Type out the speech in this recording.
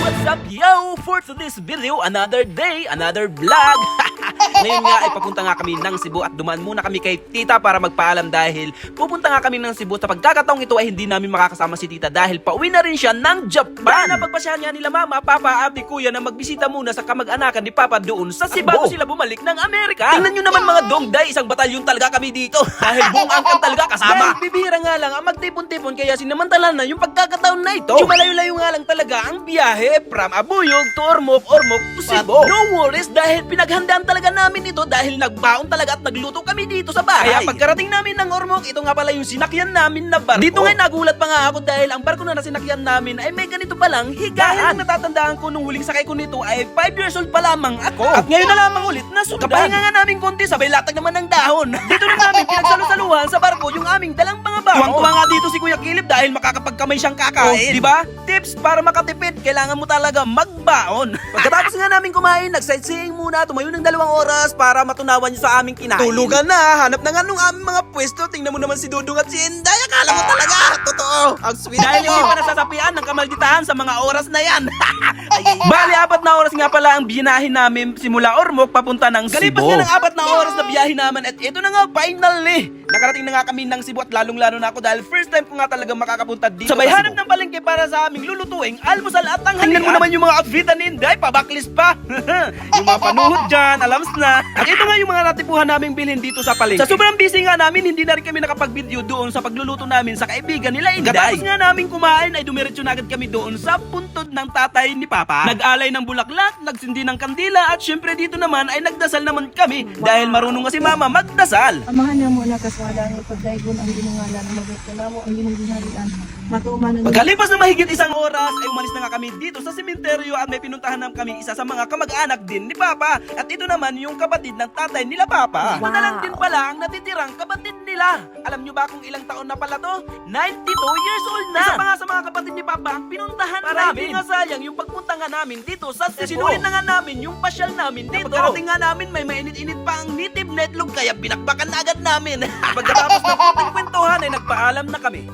What's up, yo? For today's video, another day, another vlog. Ngayon nga ay papunta nga kami ng Cebu at dumaan muna kami kay tita para magpaalam dahil pupunta nga kami ng Cebu. Sa pagkakataong ito ay hindi namin makakasama si tita dahil pauwi na rin siya ng Japan. Napagpasyahan nga nila mama, papa, ate, kuya na magbisita muna sa kamag-anakan ni papa doon sa Cebu bago sila bumalik ng Amerika. Tingnan nyo naman mga dongday, isang batalyon talaga kami dito. Dahil buong angkan talaga kasama. Dahil bibihira nga lang ang magtipon-tipon kaya sinamantalan na yung pagkakataon na ito. Yung malayo-layo nga lang talaga ang biyahe from Abuyog to Ormoc to Cebu. No worries dahil pinaghandaan talaga namin ito dahil nagbaon talaga at nagluto kami dito sa bahay. Kaya pagkarating namin ng Ormoc, ito nga pala yung sinakyan namin na barko. Dito nga nagulat pa nga ako dahil ang barko na sinakyan namin ay may ganito palang higaan. Dahil ang natatandaan ko nung huling sakay ko nito ay 5 years old pa lamang ako. At ngayon na lamang ulit nasundan. Kapahinga nga namin konti, sabay latag naman ng dahon. Dito na namin pinagsalusaluhan sa barko yung aming dalang mga baon. Tuwang-tuwa nga dito si Kuya Kilip dahil makakapagkamay siyang kakain. Diba? Tips para makatipid, kailangan mo talaga magbaon. Pagkatapos nga namin kumain, nag-sightseeing muna, tumayo ng 2 oras para matunawan nyo sa aming kinain. Tulugan na, hanap na nga nung aming mga pwesto. Tingnan mo naman si Dudong at si Inday. Akala mo talaga, totoo. Ang sweet dahil hindi pa nasasapian ng kamalditahan sa mga oras na yan. Bali, 4 na oras nga pala ang binahin namin simula Ormoc papunta ng Cebu. Galipas nga ng 4 na oras na biyahe namin at ito na nga, finally. Nakarating na nga kami ng Cebu at lalong-lalo na ako dahil first time ko nga talaga makakapunta dito sabay hanap ng palengke para sa aming lulutuing almusal at tanghalian. Tingnan mo naman yung mga outfitan ni Inday, pabaklis pa. Yung mga panuhod dyan, alams na. At ito nga yung mga natipuhan naming bilhin dito sa palengke. Sa sobrang busy nga namin, hindi na rin kami nakapag-video doon sa pagluluto namin sa kaibigan nila Inday. Katapos nga namin kumain ay dumiretso na agad kami doon sa puntod ng tatay ni Papa. Nag-alay ng bulaklak, nagsindi ng kandila at syempre dito naman ay nagdasal naman kami dahil marunong nga si Mama magdasal. Amahan na mo na kaswala ng pagdaigon ang ginungalan ng magkakala mo ang ginong ginarian. Matuman na Pagkalipas ng mahigit 1 oras ay umalis na nga kami dito sa sementeryo at may pinuntahan naman kami isa sa mga kamag-anak din ni Papa. At ito naman yung kapatid ng tatay nila Papa. Ito na lang din pala ang natitirang kapatid nila. Alam nyo ba kung ilang taon na pala to? 92 years old na! Isa pa nga sa mga kapatid ni Papa ang pinuntahan namin. Hindi nga sayang yung pagpunta nga namin dito sa Cebu. Sinulit na nga namin yung pasyal namin dito. Pagkarating nga namin may mainit-init pa ang native netlog kaya binakbakan na agad namin. Pagkatapos ng kunting kwentuhan ay nagpaalam na kami.